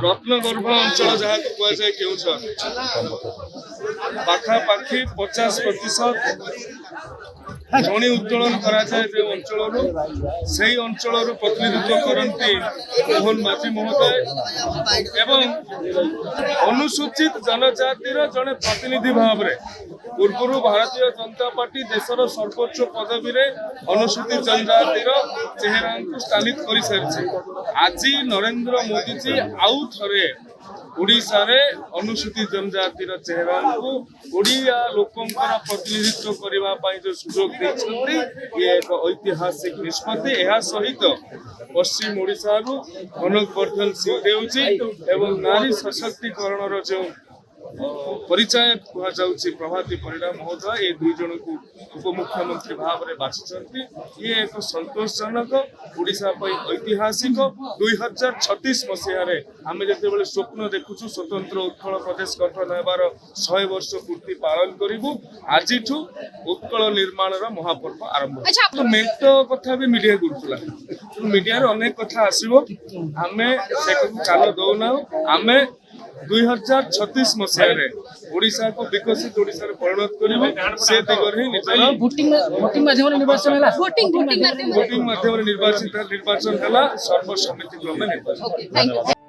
रत्नगर्भ अंचल जहाँ कहुए केउझर पाखापाखि 50% खनि उत्तोलन करा जाए जे अंचल से अंचल प्रतिनिधित्व करती मोहन माझी महोदय एवं अनुसूचित जनजातिर जड़े प्रतिनिधि भाव में पूर्व भारतीय जनता पार्टी देशर सर्वोच्च पदवी रे अनुसूचित जनजातिर चेहरा को स्थानित कर सारी आज नरेंद्र मोदी जी आउ थे ओडिशा रे अनुसूचित जनजातिर चेहरा को ओडिया लोकंकर प्रतिनिधित्व करने जो सुजोग देते ये एक ऐतिहासिक निष्पत्ति यह सहित पश्चिम ओडिशा रु कनकवर्धन सिंहदेवजी एवं नारी सशक्तिकरण जो परिचय कहुच्छी प्रभाती परिड़ा महोदय ये दुई जन को उपमुख्यमंत्री भाव में बाछिंट ये एक संतोषजनक ओडिशा ऐतिहासिक 2036 मसीह आम जो स्वप्न देखुचु स्वतंत्र उत्कल प्रदेश गठन होबार 100 वर्ष पूर्ति पालन करूँ आज उत्कल निर्माण महापर्व आरंभ तो मेट कथा भी मीडिया गुरुला मीडिया अनेक कथा आसो आम से कान दौना आम 2036 मसीह ओडिशा को विकसित ओडिशा रे परिणत करिवे से दिगरे ही निजर वोटिंग माध्यम निर्वाचन होला सर्वसम्मति क्रमे निर्वाचन।